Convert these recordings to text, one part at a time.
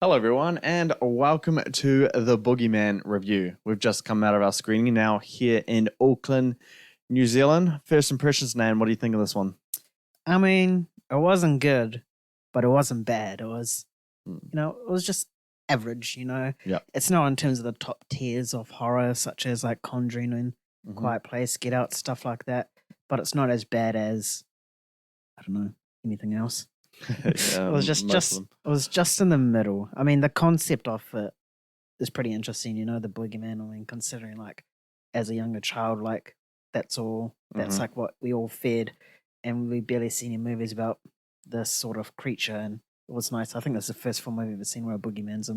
Hello, everyone, and welcome to the Boogeyman review. We've just come out of our screening now here in Auckland, New Zealand. First impressions, Nan, what do you think of this one? I mean, it wasn't good, but it wasn't bad. It was, Mm, it was just average, Yeah. It's not in terms of the top tiers of horror, such as like Conjuring and hmm Quiet Place, Get Out, stuff like that. But it's not as bad as, I don't know, anything else. It Yeah, was just, most of just, them. it was just in the middle. I mean, the concept of it is pretty interesting, the boogeyman. I mean, considering like as a younger child, like that's hmm like what we all fed, and we barely see any movies about this sort of creature, and it was nice. I think that's the first film I've ever seen where a boogeyman's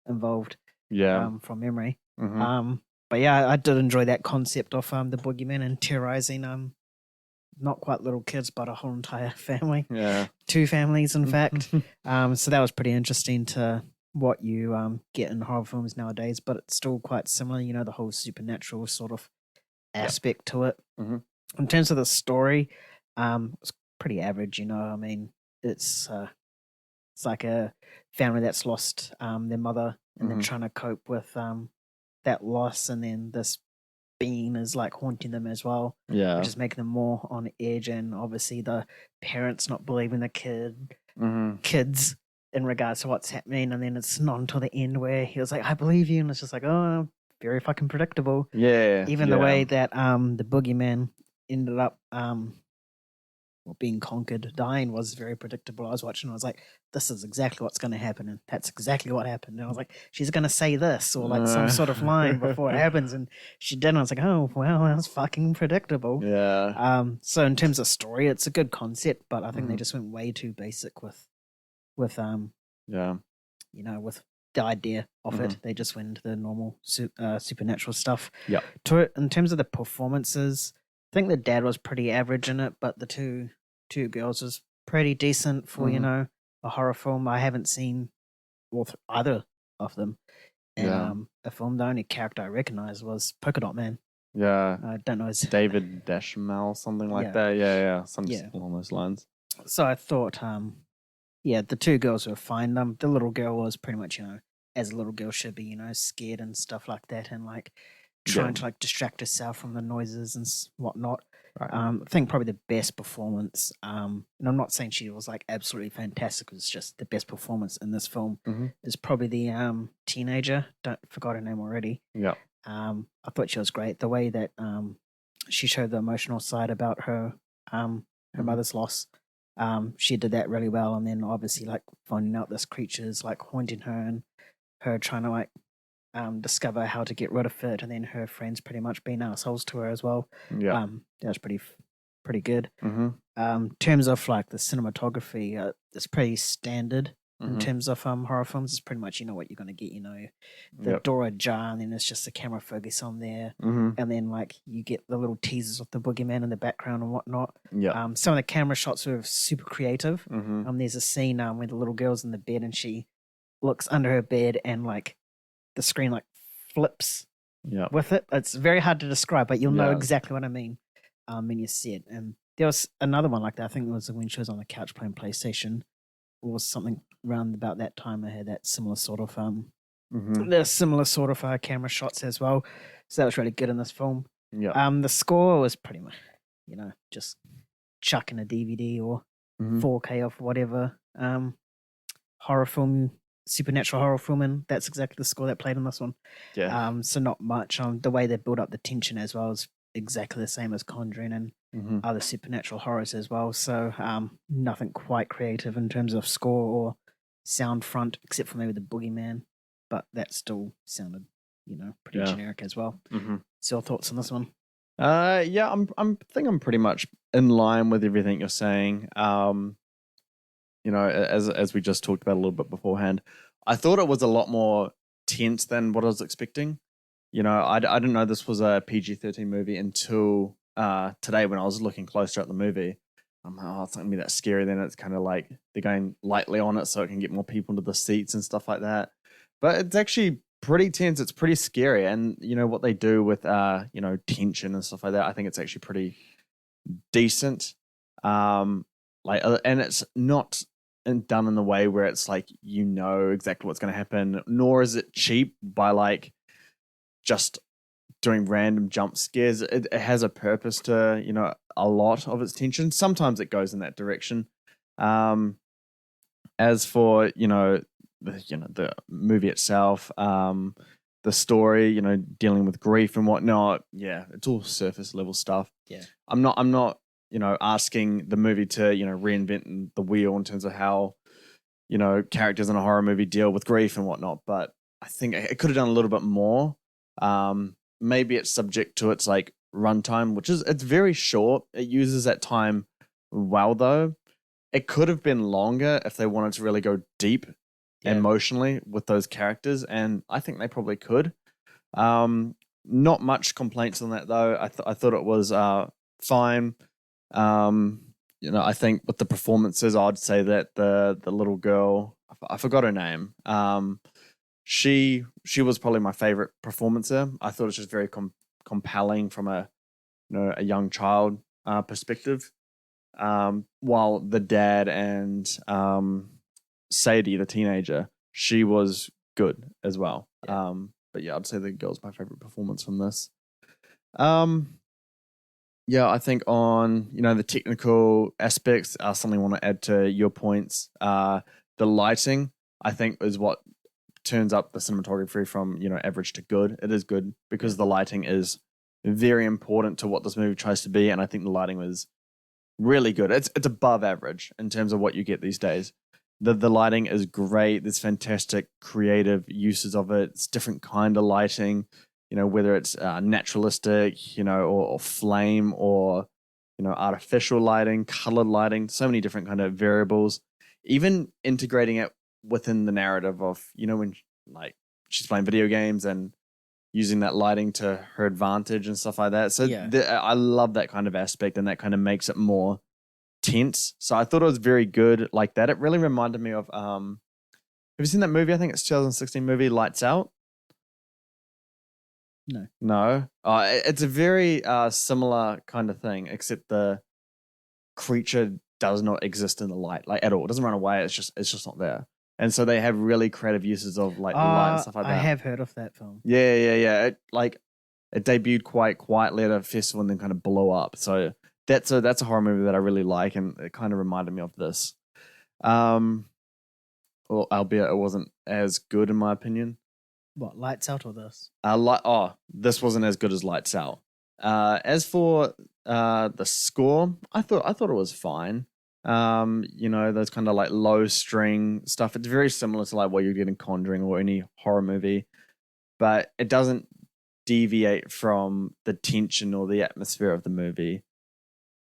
involved, Yeah. from memory. hmm Um, but yeah, I did enjoy that concept of the boogeyman and terrorizing not quite little kids, but a whole entire family, Yeah. two families, in fact. So that was pretty interesting to what you get in horror films nowadays, but it's still quite similar. The whole supernatural sort of Yeah. aspect to it. hmm In terms of the story, it's pretty average. I mean, it's uh, it's like a family that's lost their mother and then hmm trying to cope with that loss, and then this being is like haunting them as well, which Yeah. is making them more on edge. And obviously, the parents not believing the hmm kids in regards to what's happening. And then it's not until the end where he was like, "I believe you," and it's just like, oh, very fucking predictable. Yeah. Even the Yeah. way that the boogeyman ended up being conquered, dying was very predictable. I was watching, I was like, this is exactly what's going to happen, and that's exactly what happened. And I was like, she's going to say this or like some Uh, sort of line before it happens, and she didn't. I was like, oh well, that's fucking predictable. yeah. So in terms of story, it's a good concept, but I think they hmm just went way too basic with Yeah. with the idea of hmm it. They just went into the normal supernatural stuff. Yeah. To it, in terms of the performances, I think the dad was pretty average in it, but the two girls was pretty decent for hmm a horror film. I haven't seen either of them, and Yeah. a film. The only character I recognized was Polka Dot Man. Yeah. I don't know his David Deschamel, something like yeah, that. Yeah. Yeah. Something yeah. along those lines. So I thought yeah, the two girls were fine. The little girl was pretty much, as a little girl should be, scared and stuff like that, and like Yeah. trying to like distract herself from the noises and whatnot. Right. I think probably the best performance, and I'm not saying she was like absolutely fantastic. It's just the best performance in this film hmm is probably the teenager. Don't forgot her name already. Yeah. I thought she was great. The way that she showed the emotional side about her hmm mother's loss. She did that really well, and then obviously like finding out this creature's like haunting her, and her trying to like discover how to get rid of it, and then her friends pretty much being assholes to her as well. Yeah. That was pretty good. hmm In terms of like the cinematography, it's pretty standard in hmm terms of horror films. It's pretty much what you're gonna get. The Yep. door ajar, and then it's just a camera focus on there, hmm and then like you get the little teasers of the boogeyman in the background and whatnot. Yep. Some of the camera shots were super creative. hmm There's a scene where the little girl's in the bed and she looks under her bed, and like the screen like flips Yep. with it. It's very hard to describe, but you'll know Yeah. exactly what I mean when you see it. And there was another one like that. I think it was when she was on the couch playing PlayStation, or something around about that time. I had that similar sort of hmm the similar sort of camera shots as well. So that was really good in this film. Yep. The score was pretty much, just chucking a DVD or hmm 4K of whatever horror film, supernatural horror film, and that's exactly the score that played in this one. Yeah. So not much. The way they build up the tension as well is exactly the same as Conjuring and hmm other supernatural horrors as well. So nothing quite creative in terms of score or sound front, except for maybe the Boogeyman, but that still sounded, pretty Yeah. generic as well. hmm So your thoughts on this one? Yeah, think I'm pretty much in line with everything you're saying. As we just talked about a little bit beforehand, I thought it was a lot more tense than what I was expecting. I didn't know this was a PG-13 movie until today when I was looking closer at the movie. I'm like, oh, it's not gonna be that scary. Then it's kind of like they're going lightly on it so it can get more people into the seats and stuff like that. But it's actually pretty tense. It's pretty scary, and what they do with tension and stuff like that. I think it's actually pretty decent. And it's not done in the way where it's like exactly what's going to happen, nor is it cheap by like just doing random jump scares. It has a purpose to a lot of its tension. Sometimes it goes in that direction. As for the movie itself, the story, dealing with grief and whatnot, yeah, it's all surface level stuff. Yeah, I'm not asking the movie to reinvent the wheel in terms of how characters in a horror movie deal with grief and whatnot, but I think it could have done a little bit more. Maybe it's subject to its like runtime, which is it's very short. It uses that time well though. It could have been longer if they wanted to really go deep emotionally with those characters, and I think they probably could. Not much complaints on that though. I thought it was fine. I think with the performances, I'd say that the little girl, I forgot her name. She was probably my favorite performancer. I thought it was just very compelling from a young child perspective. While the dad and Sadie, the teenager, she was good as well. Yeah. But yeah, I'd say the girl's my favorite performance from this. Yeah, I think on the technical aspects, something I want to add to your points. The lighting, I think, is what turns up the cinematography from average to good. It is good because the lighting is very important to what this movie tries to be, and I think the lighting was really good. It's above average in terms of what you get these days. The lighting is great. There's fantastic creative uses of it. It's different kind of lighting, whether it's naturalistic, or flame, or artificial lighting, colored lighting. So many different kind of variables. Even integrating it within the narrative of when like she's playing video games and using that lighting to her advantage and stuff like that. So I love that kind of aspect, and that kind of makes it more tense. So I thought it was very good like that. It really reminded me of have you seen that movie? I think it's 2016 movie Lights Out. No. It's a very similar kind of thing, except the creature does not exist in the light like at all. It doesn't run away. It's just not there. And so they have really creative uses of like light and stuff like that. I have heard of that film. Yeah. It debuted quite quietly at a festival and then kind of blew up. So that's a horror movie that I really like, and it kind of reminded me of this. Well, albeit it wasn't as good in my opinion. What, Lights Out or this? This wasn't as good as Lights Out. As for the score, I thought it was fine. Those kind of like low string stuff. It's very similar to like what you get in Conjuring or any horror movie, but it doesn't deviate from the tension or the atmosphere of the movie.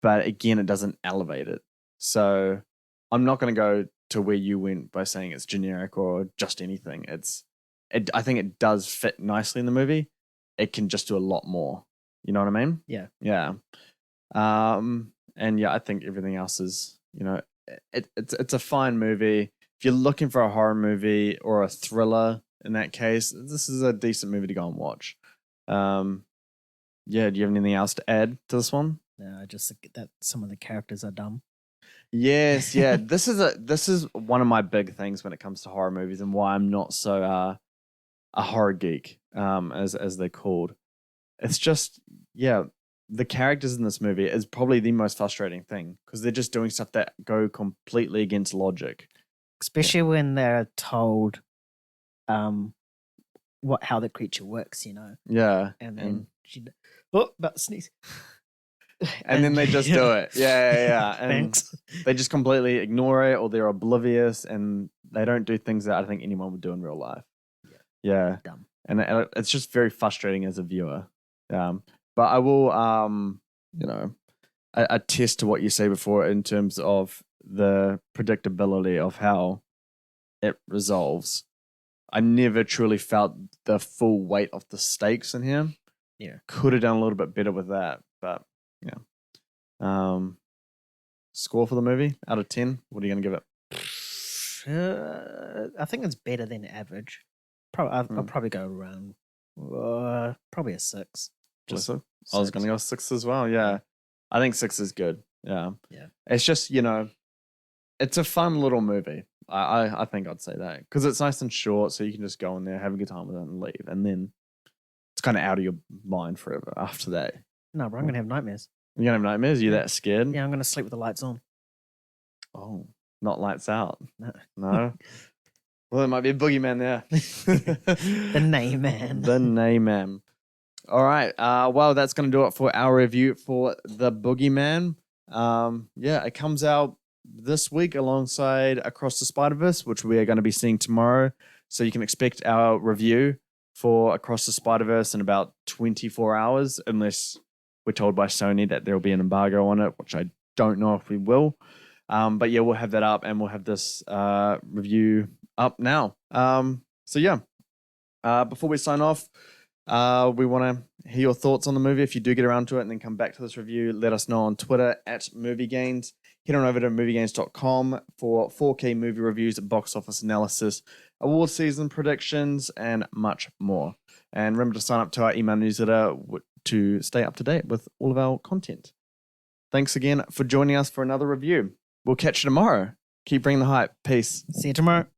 But again, it doesn't elevate it. So I'm not going to go to where you went by saying it's generic or just anything. I think it does fit nicely in the movie. It can just do a lot more. You know what I mean? Yeah. Yeah. And yeah, I think everything else is, it's a fine movie. If you're looking for a horror movie or a thriller in that case, this is a decent movie to go and watch. Yeah, do you have anything else to add to this one? No, just that some of the characters are dumb. Yes, yeah. This is one of my big things when it comes to horror movies, and why I'm not so a horror geek, as they're called. It's just, yeah, the characters in this movie is probably the most frustrating thing because they're just doing stuff that go completely against logic. Especially when they're told how the creature works, Yeah. And then about to sneeze. And then they just do it. Yeah. And Thanks. they just completely ignore it, or they're oblivious, and they don't do things that I think anyone would do in real life. Yeah. Dumb. And it's just very frustrating as a viewer. But I will, attest to what you say before in terms of the predictability of how it resolves. I never truly felt the full weight of the stakes in here. Yeah. Could have done a little bit better with that, but yeah. Score for the movie out of 10, what are you going to give it? I think it's better than average. I'll probably go around probably a 6. Just I was going to go 6 as well. Yeah. I think 6 is good. Yeah. Yeah. It's just, it's a fun little movie. I think I'd say that because it's nice and short, so you can just go in there, have a good time with it, and leave, and then it's kind of out of your mind forever after that. No, bro, I'm gonna have nightmares. You're gonna have nightmares. You Yeah. that scared? Yeah, I'm gonna sleep with the lights on. Oh, not lights out. No. No. Well, there might be a boogeyman there. The name man. The name man. All right. Well, that's going to do it for our review for The Boogeyman. Yeah, it comes out this week alongside Across the Spider-Verse, which we are going to be seeing tomorrow. So you can expect our review for Across the Spider-Verse in about 24 hours, unless we're told by Sony that there will be an embargo on it, which I don't know if we will. But yeah, we'll have that up and we'll have this review up now. So yeah, before we sign off, we want to hear your thoughts on the movie. If you do get around to it and then come back to this review, let us know on Twitter @MovieGains. Head on over to moviegains.com for 4K movie reviews, box office analysis, award season predictions, and much more. And remember to sign up to our email newsletter to stay up to date with all of our content. Thanks again for joining us for another review. We'll catch you tomorrow. Keep bringing the hype. Peace. See you tomorrow.